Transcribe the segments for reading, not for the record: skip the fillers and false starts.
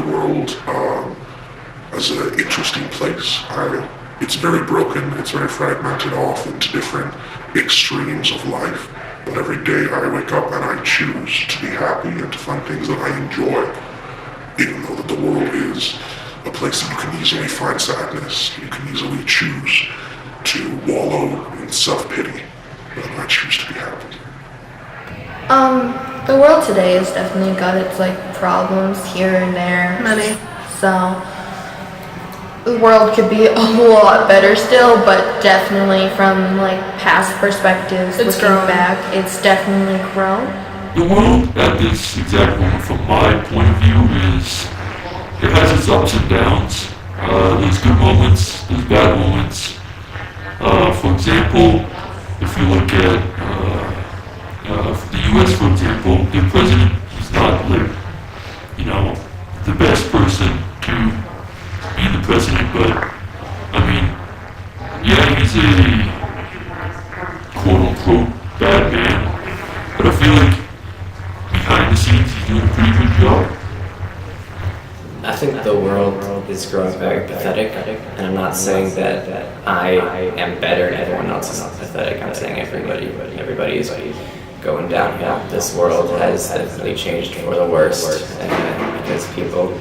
the world as an interesting place. It's very broken, it's very fragmented off into different extremes of life. But every day I wake up and I choose to be happy and to find things that I enjoy. Even though that the world is a place that you can easily find sadness, you can easily choose to wallow in self-pity. But I choose to be happy. The world today has definitely got its problems here and there. Many. So the world could be a lot better still, but definitely from past perspectives, It's looking grown. back, it's definitely grown. The world at this exact moment, from my point of view, it has its ups and downs. There's good moments, there's bad moments. For example, if you look at the U.S., for example, the president is not the best person to be the president, but I mean, yeah, he's a quote-unquote bad man, but I feel like behind the scenes he's doing a pretty good job. I think the world is growing very pathetic, and I'm not saying that I am better and everyone else is not pathetic. I'm saying everybody is going downhill. This world has definitely changed for the worst, because people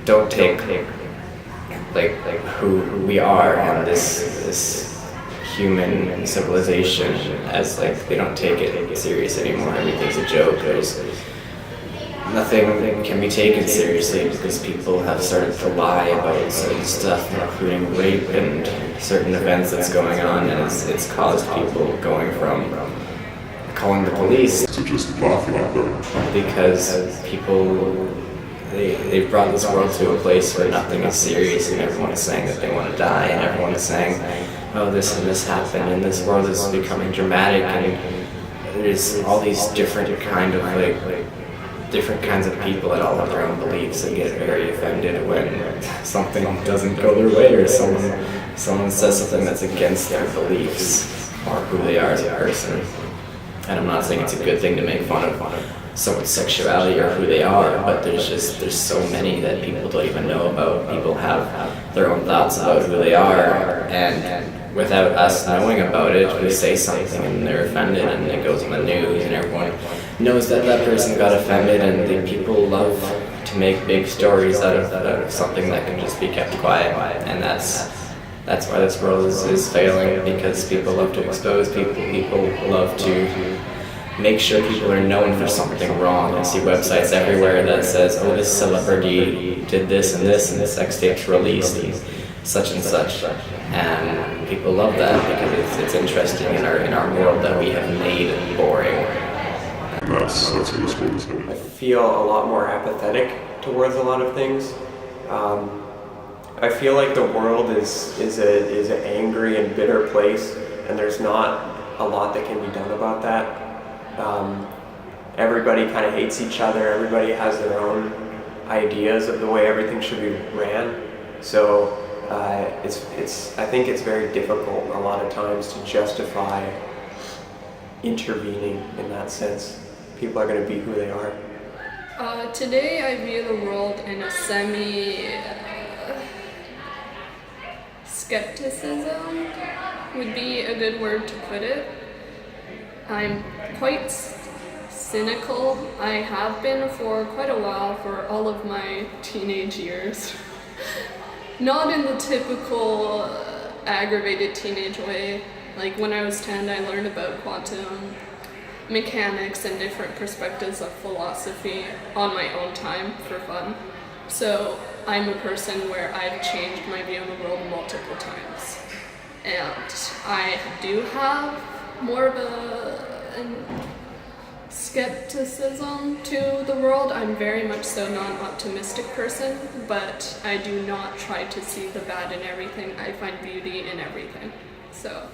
don't take who we are and this human civilization as they don't take it serious anymore. Everything's a joke. Nothing can be taken seriously because people have started to lie about certain stuff, including rape and certain events that's going on, and it's caused people going from calling the police To just laughing at them. because people they've brought this world to a place where nothing is serious and everyone is saying that they want to die and everyone is saying, oh, this and this happened, and this world is becoming dramatic, and there's all these different kinds of people that all have their own beliefs and get very offended when something doesn't go their way or someone says something that's against their beliefs or who they are as a person. And I'm not saying it's a good thing to make fun of someone's sexuality or who they are, but there's so many that people don't even know about. People have their own thoughts about who they are, and without us knowing about it, we say something and they're offended and it goes on the news and everyone knows that person got offended, and the people love to make big stories out of something that can just be kept quiet, and that's why this world is failing, because people love to expose people love to make sure people are known for something wrong. I see websites everywhere that says, oh, this celebrity did this and the sex tape's released and such, and people love that because it's interesting in our world that we have made boring. That's what this world is doing. I feel a lot more apathetic towards a lot of things. I feel like the world is an angry and bitter place, and there's not a lot that can be done about that. Everybody kind of hates each other. Everybody has their own ideas of the way everything should be ran. So I think it's very difficult a lot of times to justify intervening in that sense. People are going to be who they are. Today I view the world in a skepticism would be a good word to put it. I'm quite cynical. I have been for quite a while, for all of my teenage years. Not in the typical aggravated teenage way. Like when I was 10, I learned about quantum mechanics and different perspectives of philosophy on my own time for fun. So I'm a person where I've changed my view on the world multiple times. And I do have more of a skepticism to the world. I'm very much so not an optimistic person, but I do not try to see the bad in everything. I find beauty in everything. So,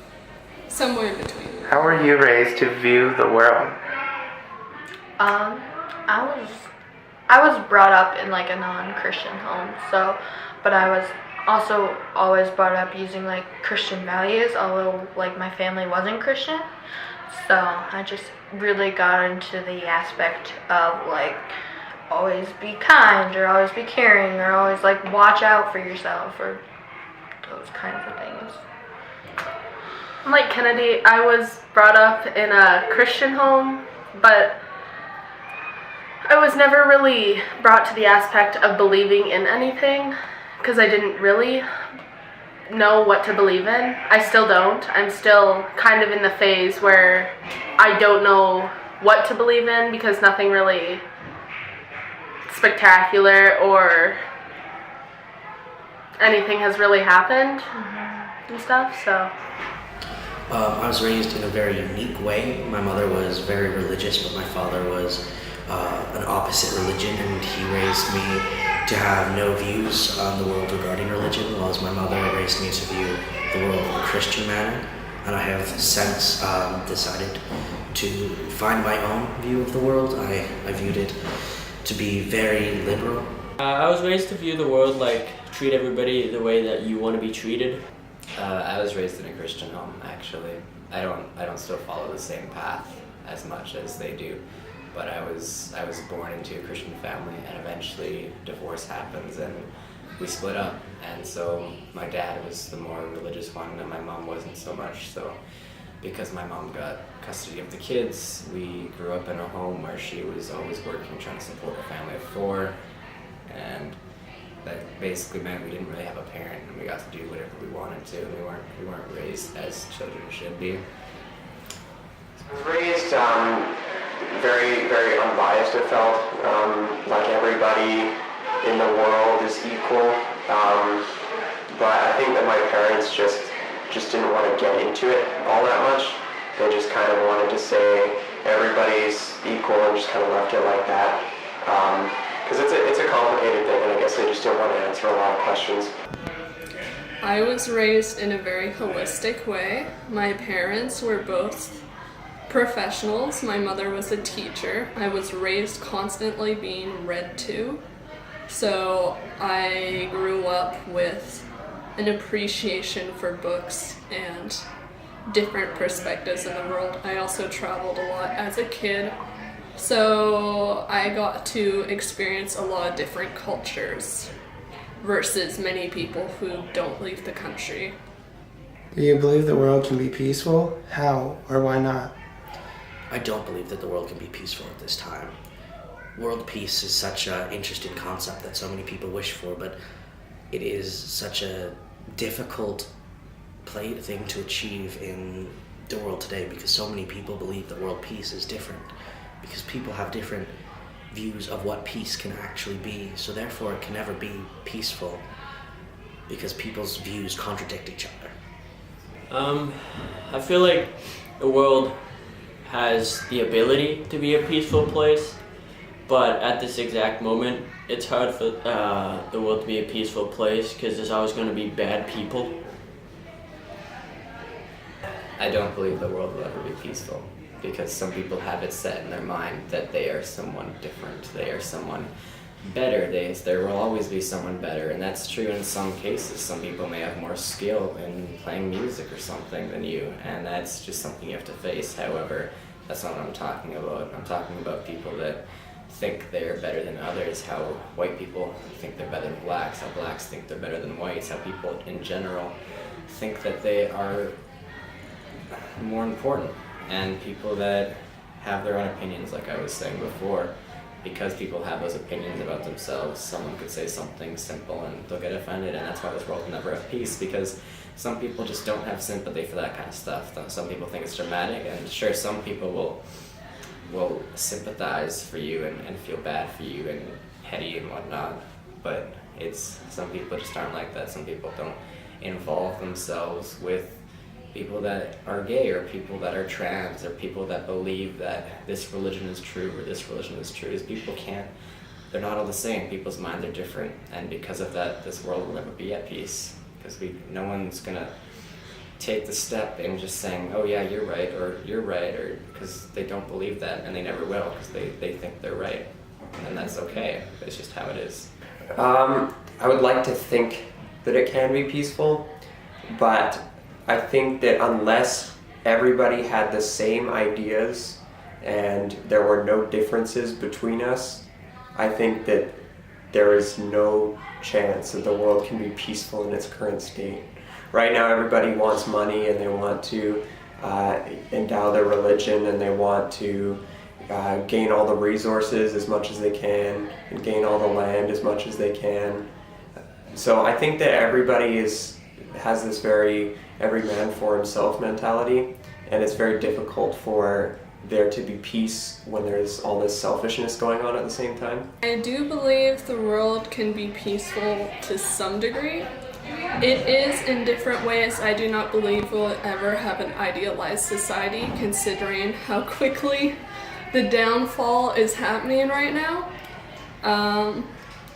somewhere in between. How were you raised to view the world? I was brought up in a non-Christian home, but I was also always brought up using Christian values, although my family wasn't Christian. So I just really got into the aspect of always be kind or always be caring or always like watch out for yourself or those kinds of things. Like Kennedy, I was brought up in a Christian home, but I was never really brought to the aspect of believing in anything because I didn't really know what to believe in. I still don't. I'm still kind of in the phase where I don't know what to believe in because nothing really spectacular or anything has really happened and stuff, so. I was raised in a very unique way. My mother was very religious, but my father was an opposite religion, and he raised me to have no views on the world regarding religion, whilst my mother raised me to view the world in a Christian manner. And I have since decided to find my own view of the world. I viewed it to be very liberal. I was raised to view the world like treat everybody the way that you want to be treated. I was raised in a Christian home, actually. I don't still follow the same path as much as they do, but I was born into a Christian family, and eventually divorce happens and we split up. And so my dad was the more religious one and my mom wasn't so much. So because my mom got custody of the kids, we grew up in a home where she was always working, trying to support a family of 4, and that basically meant we didn't really have a parent, and we got to do whatever we wanted to, and we weren't raised as children should be. I was raised very, very unbiased, it felt. Like everybody in the world is equal. But I think that my parents just didn't want to get into it all that much. They just kind of wanted to say everybody's equal and just kind of left it like that. Because it's a complicated thing, and I guess they just didn't want to answer a lot of questions. I was raised in a very holistic way. My parents were both professionals. My mother was a teacher. I was raised constantly being read to. So I grew up with an appreciation for books and different perspectives in the world. I also traveled a lot as a kid. So I got to experience a lot of different cultures versus many people who don't leave the country. Do you believe the world can be peaceful? How or why not? I don't believe that the world can be peaceful at this time. World peace is such an interesting concept that so many people wish for, but it is such a difficult thing to achieve in the world today because so many people believe that world peace is different, because people have different views of what peace can actually be, so therefore it can never be peaceful because people's views contradict each other. I feel like the world has the ability to be a peaceful place, but at this exact moment, it's hard for the world to be a peaceful place because there's always going to be bad people. I don't believe the world will ever be peaceful because some people have it set in their mind that they are someone different, they are someone better, there will always be someone better, and that's true in some cases. Some people may have more skill in playing music or something than you, and that's just something you have to face. However, that's not what I'm talking about. I'm talking about people that think they're better than others, how white people think they're better than blacks, how blacks think they're better than whites, how people in general think that they are more important, and people that have their own opinions, like I was saying before. Because people have those opinions about themselves, someone could say something simple and they'll get offended, and that's why this world will never have peace, because some people just don't have sympathy for that kind of stuff. Some people think it's dramatic, and sure, some people will sympathize for you and feel bad for you and petty and whatnot, but some people just aren't like that. Some people don't involve themselves with people that are gay or people that are trans or people that believe that this religion is true or this religion is true. They're not all the same. People's minds are different, and because of that, this world will never be at peace, because no one's gonna take the step in just saying, oh yeah, you're right, or because they don't believe that, and they never will, because they think they're right, and that's okay. It's just how it is. I would like to think that it can be peaceful, but I think that unless everybody had the same ideas and there were no differences between us, I think that there is no chance that the world can be peaceful in its current state. Right now, everybody wants money, and they want to endow their religion, and they want to gain all the resources as much as they can, and gain all the land as much as they can. So I think that everybody has this very every man for himself mentality, and it's very difficult for there to be peace when there's all this selfishness going on at the same time. I do believe the world can be peaceful to some degree. It is in different ways. I do not believe we'll ever have an idealized society, considering how quickly the downfall is happening right now.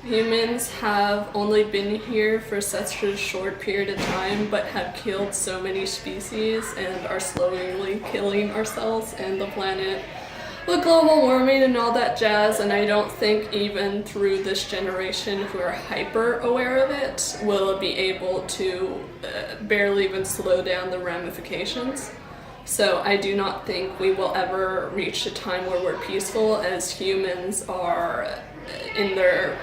Humans have only been here for such a short period of time, but have killed so many species and are slowly killing ourselves and the planet with global warming and all that jazz. And I don't think even through this generation who are hyper aware of it will be able to barely even slow down the ramifications. So I do not think we will ever reach a time where we're peaceful, as humans are in their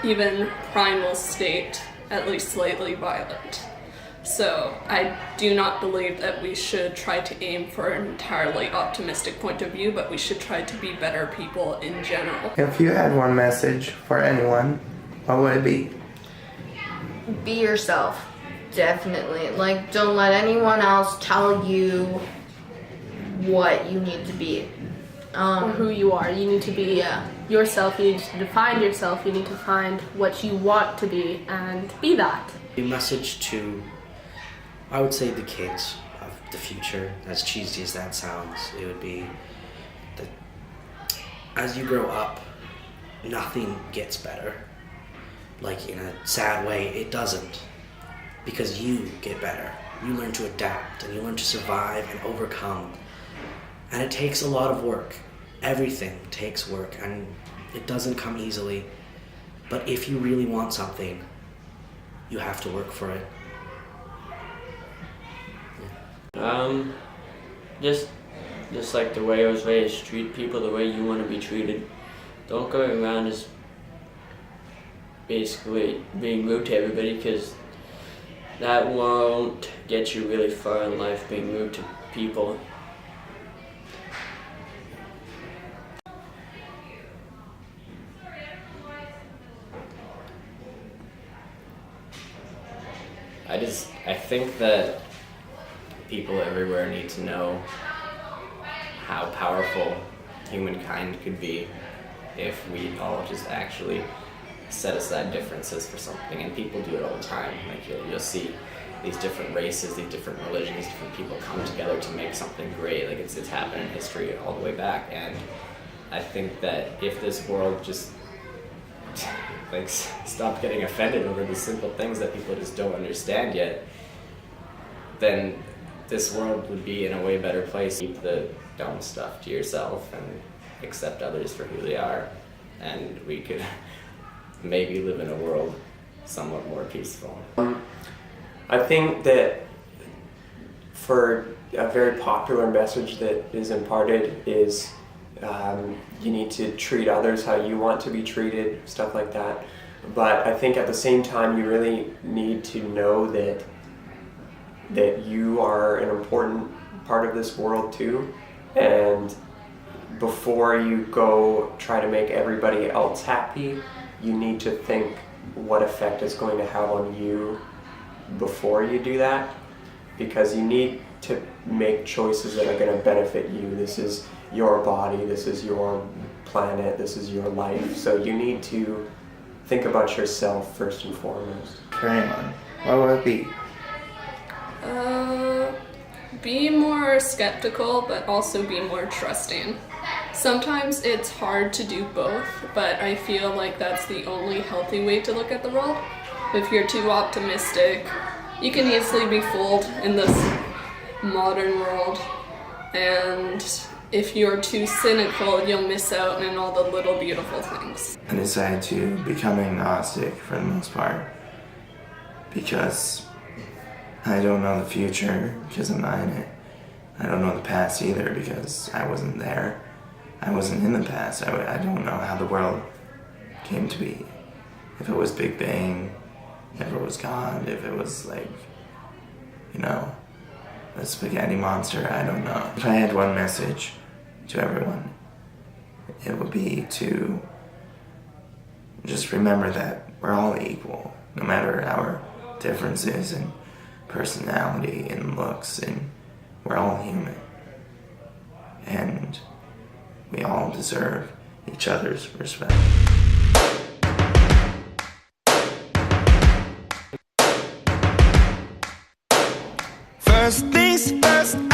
even primal state, at least slightly violent. So I do not believe that we should try to aim for an entirely optimistic point of view, but we should try to be better people in general. If you had one message for anyone, what would it be? Be yourself, definitely. Like, don't let anyone else tell you what you need to be. Or who you are. You need to be yourself. You need to define yourself. You need to find what you want to be and be that. A message to, I would say, the kids of the future, as cheesy as that sounds, it would be that as you grow up, nothing gets better. Like, in a sad way, it doesn't. Because you get better. You learn to adapt, and you learn to survive and overcome. And it takes a lot of work. Everything takes work, and it doesn't come easily. But if you really want something, you have to work for it. Just like the way I was raised, treat people the way you want to be treated. Don't go around just basically being rude to everybody, because that won't get you really far in life, being rude to people. I think that people everywhere need to know how powerful humankind could be if we all just actually set aside differences for something. And people do it all the time. Like you'll see these different races, these different religions, different people come together to make something great. Like it's happened in history all the way back. And I think that if this world just like stop getting offended over the simple things that people just don't understand yet, then this world would be in a way better place. Keep the dumb stuff to yourself and accept others for who they are, and we could maybe live in a world somewhat more peaceful. I think that for a very popular message that is imparted is you need to treat others how you want to be treated, stuff like that. But I think at the same time you really need to know that you are an important part of this world too, and before you go try to make everybody else happy, you need to think what effect it's going to have on you before you do that, because you need to make choices that are going to benefit you. This is your body, this is your planet, this is your life, so you need to think about yourself first and foremost. For anyone, what would it be? Be more skeptical, but also be more trusting. Sometimes it's hard to do both, but I feel like that's the only healthy way to look at the world. If you're too optimistic, you can easily be fooled in this modern world, and if you're too cynical, you'll miss out on all the little beautiful things. I decided to become agnostic for the most part, because I don't know the future because I'm not in it. I don't know the past either because I wasn't there. I wasn't in the past. I don't know how the world came to be. If it was Big Bang, if it was God, if it was like, a spaghetti monster, I don't know. If I had one message to everyone, it would be to just remember that we're all equal, no matter our differences in personality and looks, and we're all human. And we all deserve each other's respect. First things first,